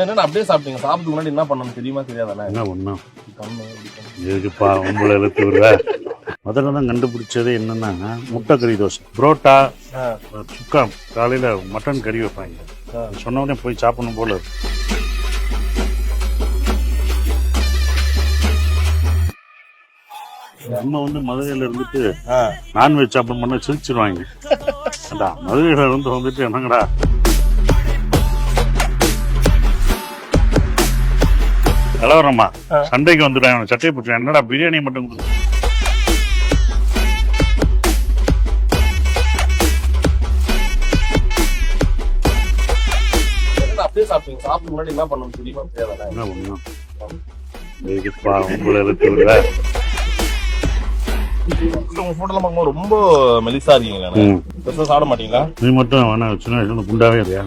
என்ன அப்படியே சாப்பிட்டீங்க? சாப்பிட்டு முன்னாடி என்ன பண்ணணும் தெரியுமா தெரியாதானே? என்ன பண்ணோம்? இதுக்குப்பா உங்களை எழுத்து விடுற. முதல்ல தான் கண்டுபிடிச்சது என்னன்னா முட்டை கறி தோசை, புரோட்டா, சுக்கா. காலையில மட்டன் கறி வைப்பாங்க. சொன்ன உடனே போய் சாப்பிடணும் போல இருக்கு. நம்ம மதுரையில இருந்துட்டு நான்வெஜ் சாப்பிடணும்னா சிரிச்சிருவாங்க. அதான் மதுரையில இருந்து வந்துட்டு என்னங்கடா கலவரமா சண்டைக்கு வந்துட்டாங்க. சட்டையை பிடிச்சா என்னடா பிரியாணி மட்டும் அப்படியே சாப்பிட்டீங்க? சாப்பிட்டு முன்னாடி என்ன பண்ணணும் தெரியுமா தெரியாதானே? என்ன பண்ணணும்? இதுக்குப்பா உங்களை எழுத்து விடுற. உங்க போட்டோலாம் பார்க்கும்போது ரொம்ப மெலிசா இருக்கீங்களா? சாப்பிட மாட்டீங்களா? நீ மட்டும் வேணா சின்ன வயசுல குண்டாவே இல்லையா?